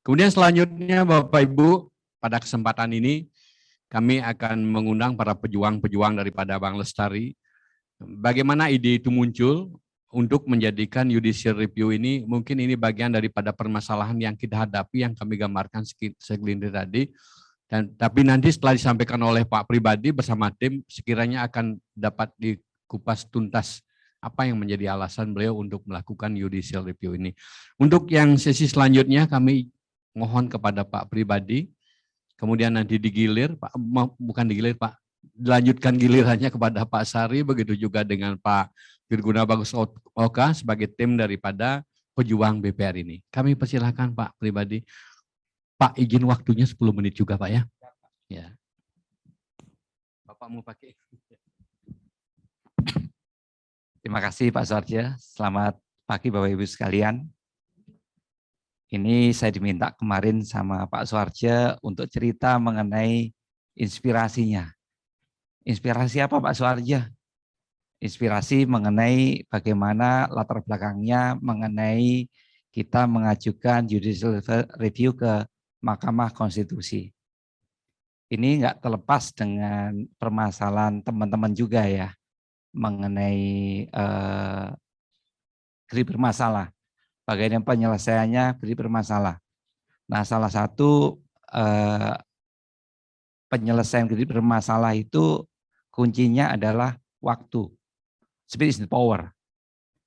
Kemudian selanjutnya Bapak Ibu, pada kesempatan ini kami akan mengundang para pejuang-pejuang daripada Bank Lestari. Bagaimana ide itu muncul untuk menjadikan judicial review ini, mungkin ini bagian daripada permasalahan yang kita hadapi yang kami gambarkan segelintir tadi. Tapi nanti setelah disampaikan oleh Pak Pribadi bersama tim, sekiranya akan dapat dikupas tuntas apa yang menjadi alasan beliau untuk melakukan judicial review ini. Untuk yang sesi selanjutnya kami mohon kepada Pak Pribadi, kemudian nanti digilir, Pak, bukan digilir Pak, dilanjutkan gilirannya kepada Pak Sari, begitu juga dengan Pak Virguna Bagus Oka sebagai tim daripada pejuang BPR ini. Kami persilahkan Pak Pribadi. Pak, izin waktunya 10 menit juga Pak ya. Ya. Bapak mau pakai. Terima kasih Pak Suarja. Selamat pagi Bapak Ibu sekalian. Ini saya diminta kemarin sama Pak Suarja untuk cerita mengenai inspirasinya. Inspirasi apa Pak Suarja? Inspirasi mengenai bagaimana latar belakangnya mengenai kita mengajukan judicial review ke Mahkamah Konstitusi. Ini enggak terlepas dengan permasalahan teman-teman juga ya, mengenai kredit bermasalah. Bagaimana penyelesaiannya kredit bermasalah. Nah, salah satu penyelesaian kredit bermasalah itu kuncinya adalah waktu. Speed is the power.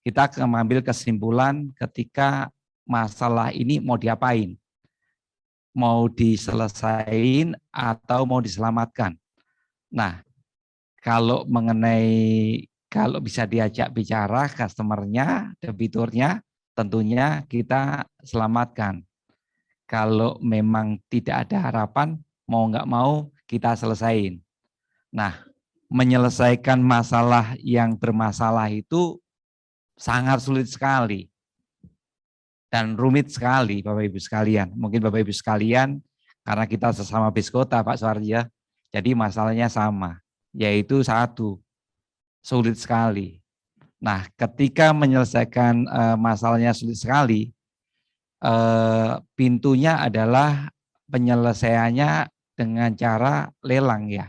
Kita akan mengambil kesimpulan ketika masalah ini mau diapain. Mau diselesain atau mau diselamatkan. Nah, kalau bisa diajak bicara customer-nya, debiturnya, tentunya kita selamatkan. Kalau memang tidak ada harapan, mau nggak mau kita selesain. Nah, menyelesaikan masalah yang bermasalah itu sangat sulit sekali. Dan rumit sekali Bapak Ibu sekalian. Mungkin Bapak Ibu sekalian, karena kita sesama bis kota Pak Suarja, jadi masalahnya sama, yaitu satu, sulit sekali. Nah, ketika menyelesaikan masalahnya sulit sekali, pintunya adalah penyelesaiannya dengan cara lelang ya.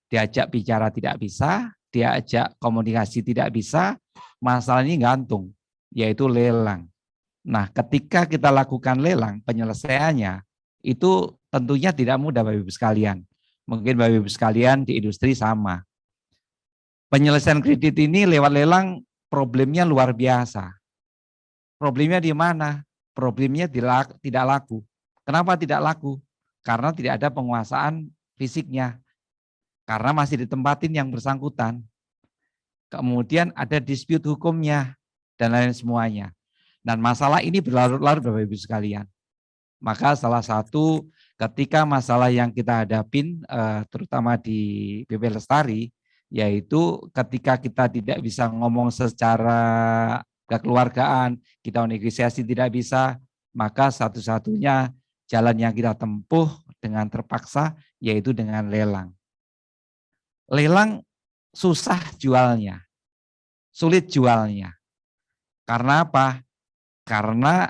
Diajak bicara tidak bisa, diajak komunikasi tidak bisa, masalah ini gantung, yaitu lelang. Nah, ketika kita lakukan lelang, penyelesaiannya itu tentunya tidak mudah Bapak Ibu sekalian. Mungkin Bapak Ibu sekalian di industri sama. Penyelesaian kredit ini lewat lelang problemnya luar biasa. Problemnya di mana? Problemnya tidak laku. Kenapa tidak laku? Karena tidak ada penguasaan fisiknya. Karena masih ditempatin yang bersangkutan. Kemudian ada dispute hukumnya dan lain semuanya. Dan masalah ini berlarut-larut Bapak Ibu sekalian. Maka salah satu ketika masalah yang kita hadapin terutama di BP Lestari, yaitu ketika kita tidak bisa ngomong secara kekeluargaan, kita negosiasi tidak bisa, maka satu-satunya jalan yang kita tempuh dengan terpaksa yaitu dengan lelang. Lelang susah jualnya, sulit jualnya. Karena apa? Karena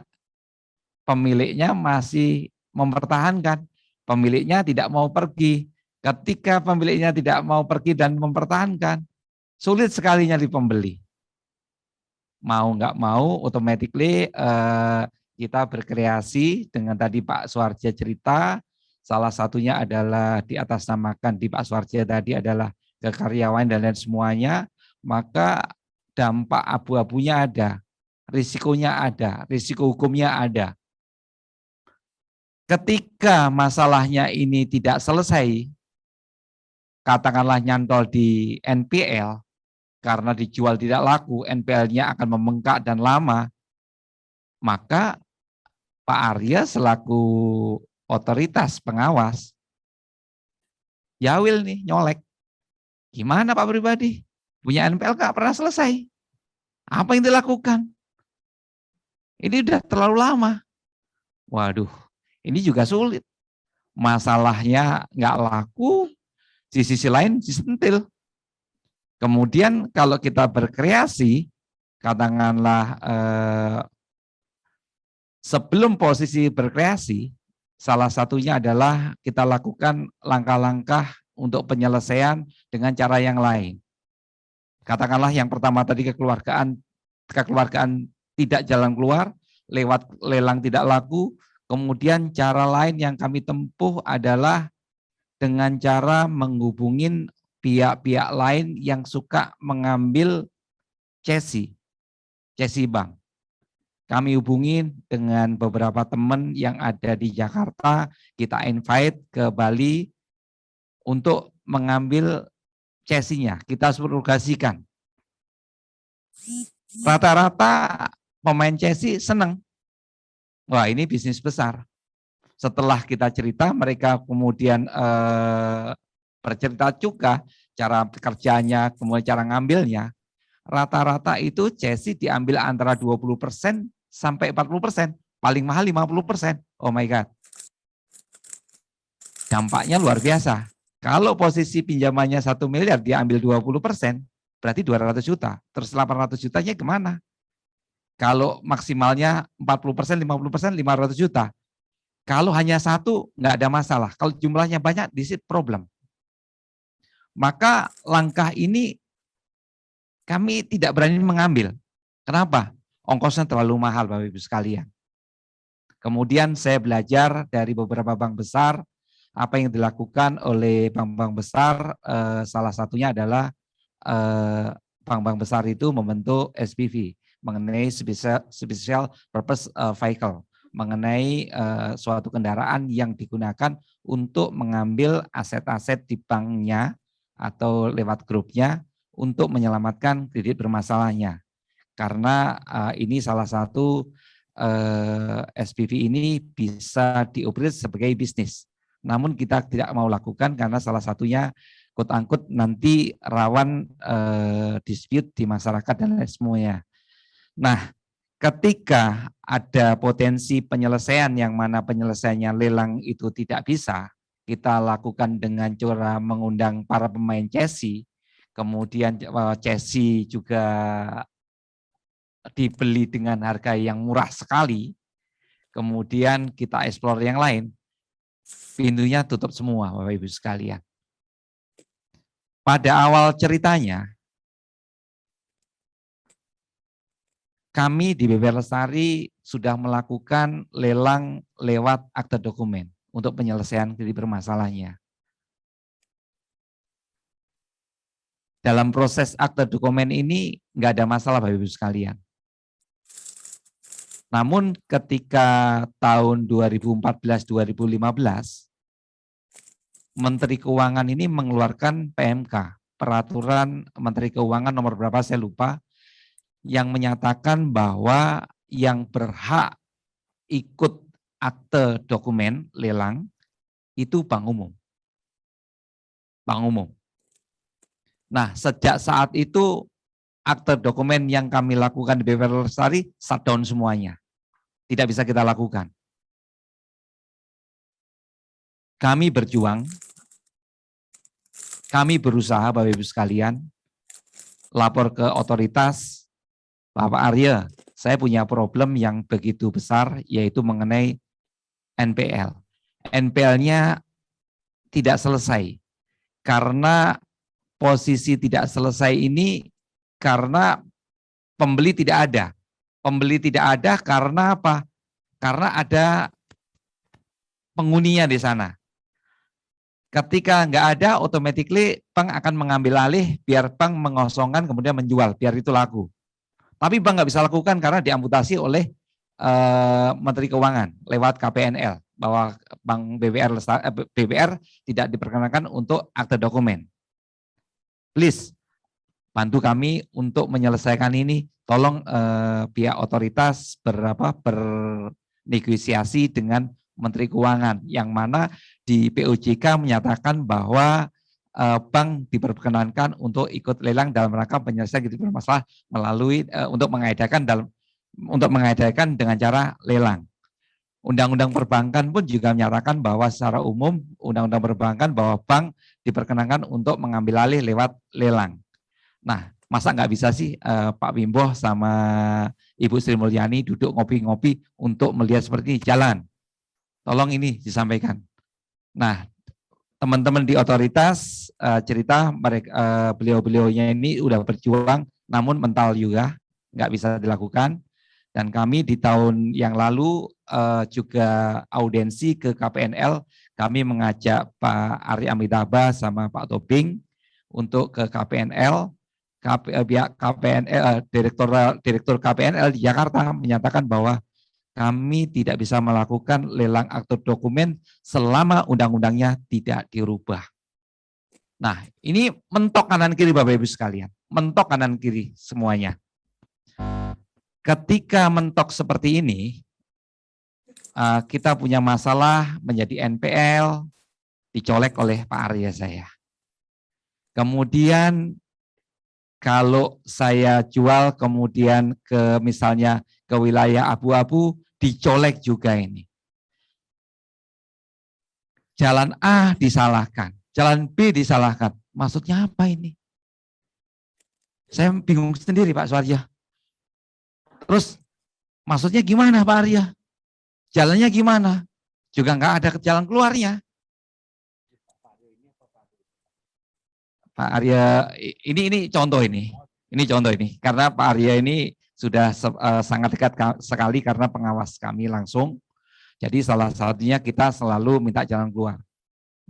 pemiliknya masih mempertahankan, pemiliknya tidak mau pergi. Ketika pemiliknya tidak mau pergi dan mempertahankan, sulit sekali nyari pembeli. Mau nggak mau, automatically kita berkreasi dengan tadi Pak Suarja cerita, salah satunya adalah diatasnamakan di Pak Suarja tadi adalah kekaryawan dan lain semuanya, maka dampak abu-abunya ada. Risikonya ada, risiko hukumnya ada. Ketika masalahnya ini tidak selesai, katakanlah nyantol di NPL, karena dijual tidak laku, NPL-nya akan membengkak dan lama, maka Pak Arya selaku otoritas pengawas, Yawil nih nyolek. Gimana Pak Pribadi? Punya NPL nggak pernah selesai. Apa yang dilakukan? Ini udah terlalu lama. Waduh, ini juga sulit. Masalahnya nggak laku, di sisi lain disentil. Kemudian kalau kita berkreasi, katakanlah Sebelum posisi berkreasi, salah satunya adalah kita lakukan langkah-langkah untuk penyelesaian dengan cara yang lain. Katakanlah yang pertama tadi kekeluargaan tidak jalan keluar, lewat lelang tidak laku, kemudian cara lain yang kami tempuh adalah dengan cara menghubungin pihak-pihak lain yang suka mengambil cesi bank. Kami hubungin dengan beberapa teman yang ada di Jakarta, kita invite ke Bali untuk mengambil cesinya, kita surrogasikan. Rata-rata pemain cesi senang. Wah, ini bisnis besar. Setelah kita cerita, mereka kemudian bercerita juga cara kerjanya, kemudian cara ngambilnya. Rata-rata itu cesi diambil antara 20% sampai 40%, paling mahal 50%. Oh my God. Dampaknya luar biasa. Kalau posisi pinjamannya 1 miliar diambil 20%, berarti 200 juta. Terus 800 jutanya kemana? Kalau maksimalnya 40%, 50%, 500 juta. Kalau hanya satu, nggak ada masalah. Kalau jumlahnya banyak, this is problem. Maka langkah ini kami tidak berani mengambil. Kenapa? Ongkosnya terlalu mahal, Bapak Ibu sekalian. Kemudian saya belajar dari beberapa bank besar, apa yang dilakukan oleh bank-bank besar, salah satunya adalah bank-bank besar itu membentuk SPV, mengenai special purpose vehicle, mengenai suatu kendaraan yang digunakan untuk mengambil aset-aset di banknya atau lewat grupnya untuk menyelamatkan kredit bermasalahnya. Karena ini salah satu SPV ini bisa dioperasi sebagai bisnis. Namun kita tidak mau lakukan karena salah satunya quote-unquote nanti rawan dispute di masyarakat dan lain semuanya. Nah, ketika ada potensi penyelesaian yang mana penyelesaiannya lelang itu tidak bisa, kita lakukan dengan cara mengundang para pemain cesi, kemudian cesi juga dibeli dengan harga yang murah sekali, kemudian kita eksplor yang lain, pintunya tutup semua Bapak Ibu sekalian. Pada awal ceritanya, kami di BBR Lestari sudah melakukan lelang lewat akte dokumen untuk penyelesaian kredit bermasalahnya. Dalam proses akte dokumen ini nggak ada masalah Bapak Ibu sekalian. Namun ketika tahun 2014-2015, Menteri Keuangan ini mengeluarkan PMK, Peraturan Menteri Keuangan nomor berapa saya lupa, yang menyatakan bahwa yang berhak ikut akte dokumen lelang itu bank umum. Bank umum. Nah, sejak saat itu akte dokumen yang kami lakukan di BBR Lestari shutdown semuanya. Tidak bisa kita lakukan. Kami berjuang, kami berusaha Bapak Ibu sekalian, lapor ke otoritas, Bapak Arya, saya punya problem yang begitu besar yaitu mengenai NPL. NPL-nya tidak selesai karena posisi tidak selesai ini karena pembeli tidak ada. Pembeli tidak ada karena apa? Karena ada penghuninya di sana. Ketika nggak ada, automatically bank akan mengambil alih biar bank mengosongkan kemudian menjual, biar itu laku. Tapi bank nggak bisa lakukan karena diamputasi oleh Menteri Keuangan lewat KPNL bahwa Bank BBR tidak diperkenankan untuk akte dokumen. Please bantu kami untuk menyelesaikan ini. Tolong pihak otoritas bernegosiasi dengan Menteri Keuangan yang mana di POJK menyatakan bahwa bank diperkenankan untuk ikut lelang dalam rangka penyelesaian kredit bermasalah melalui untuk mengadakan dengan cara lelang. Undang-undang perbankan pun juga menyatakan bahwa secara umum undang-undang perbankan bahwa bank diperkenankan untuk mengambil alih lewat lelang. Nah, masa nggak bisa sih Pak Wimbo sama Ibu Sri Mulyani duduk ngopi-ngopi untuk melihat seperti ini, jalan. Tolong ini disampaikan. Nah, teman-teman di otoritas cerita mereka beliau-beliaunya ini udah berjuang, namun mental juga nggak bisa dilakukan. Dan kami di tahun yang lalu juga audiensi ke KPNL, kami mengajak Pak Ari Amitabha sama Pak Tobing untuk ke KPNL. Pihak KPNL, direktur KPNL di Jakarta menyatakan bahwa kami tidak bisa melakukan lelang akte dokumen selama undang-undangnya tidak dirubah. Nah, ini mentok kanan kiri Bapak Ibu sekalian, mentok kanan kiri semuanya. Ketika mentok seperti ini, kita punya masalah menjadi NPL, dicolek oleh Pak Arya saya. Kemudian kalau saya jual kemudian ke misalnya ke wilayah abu-abu, dicolek juga ini. Jalan A disalahkan, jalan B disalahkan. Maksudnya apa ini? Saya bingung sendiri Pak Suarja. Terus maksudnya gimana Pak Arya? Jalannya gimana? Juga nggak ada jalan keluarnya. Pak Arya, ini contoh ini contoh ini, karena Pak Arya ini sudah sangat dekat sekali karena pengawas kami langsung. Jadi salah satunya kita selalu minta jalan keluar.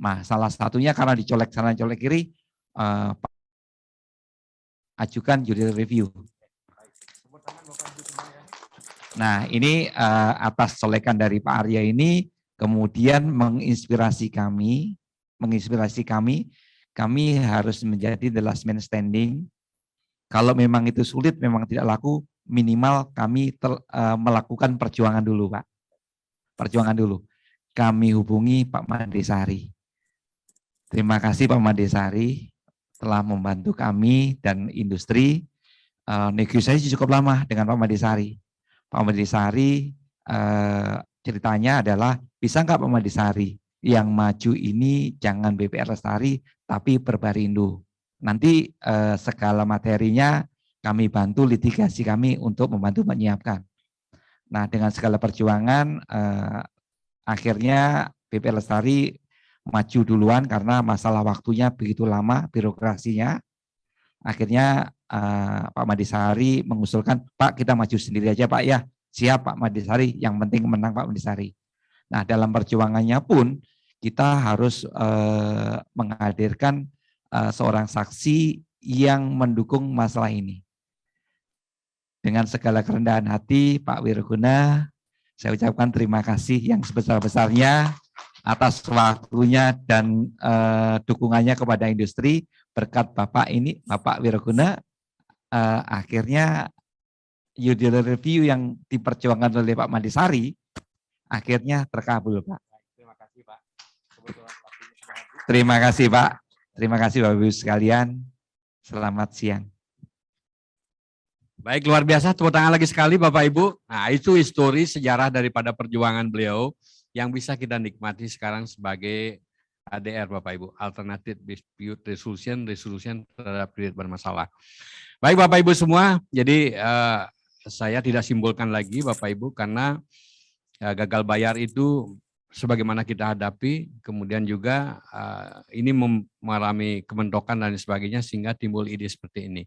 Nah, salah satunya karena dicolek sana colek kiri, ajukan judicial review. Nah, ini atas colekan dari Pak Arya ini kemudian menginspirasi kami, kami harus menjadi the last man standing. Kalau memang itu sulit, memang tidak laku, minimal kami melakukan perjuangan dulu, Pak. Perjuangan dulu. Kami hubungi Pak Madesari. Terima kasih Pak Madesari telah membantu kami dan industri. Negosiasi cukup lama dengan Pak Madesari. Pak Madesari ceritanya adalah, bisa nggak Pak Madesari yang maju ini jangan BPR Lestari, tapi Perbarindo. Nanti segala materinya kami bantu, litigasi kami untuk membantu menyiapkan. Nah, dengan segala perjuangan, akhirnya BPR Lestari maju duluan karena masalah waktunya begitu lama, birokrasinya. Akhirnya Pak Madesari mengusulkan, Pak kita maju sendiri aja Pak ya. Siap Pak Madesari, yang penting menang Pak Madesari. Nah, dalam perjuangannya pun kita harus menghadirkan seorang saksi yang mendukung masalah ini. Dengan segala kerendahan hati, Pak Wiraguna, saya ucapkan terima kasih yang sebesar-besarnya atas waktunya dan dukungannya kepada industri. Berkat Bapak ini, Bapak Wiraguna, akhirnya judicial review yang diperjuangkan oleh Pak Madesari, akhirnya terkabul, Pak. Terima kasih, Pak. Terima kasih, Pak. Terima kasih, Bapak Ibu sekalian. Selamat siang. Baik, luar biasa, tepuk tangan lagi sekali Bapak Ibu. Nah, itu histori sejarah daripada perjuangan beliau yang bisa kita nikmati sekarang sebagai ADR Bapak Ibu, Alternative Dispute Resolution terhadap kredit bermasalah. Baik Bapak Ibu semua, jadi saya tidak simpulkan lagi Bapak Ibu karena gagal bayar itu sebagaimana kita hadapi, kemudian juga ini mengalami kementokan dan sebagainya sehingga timbul ide seperti ini.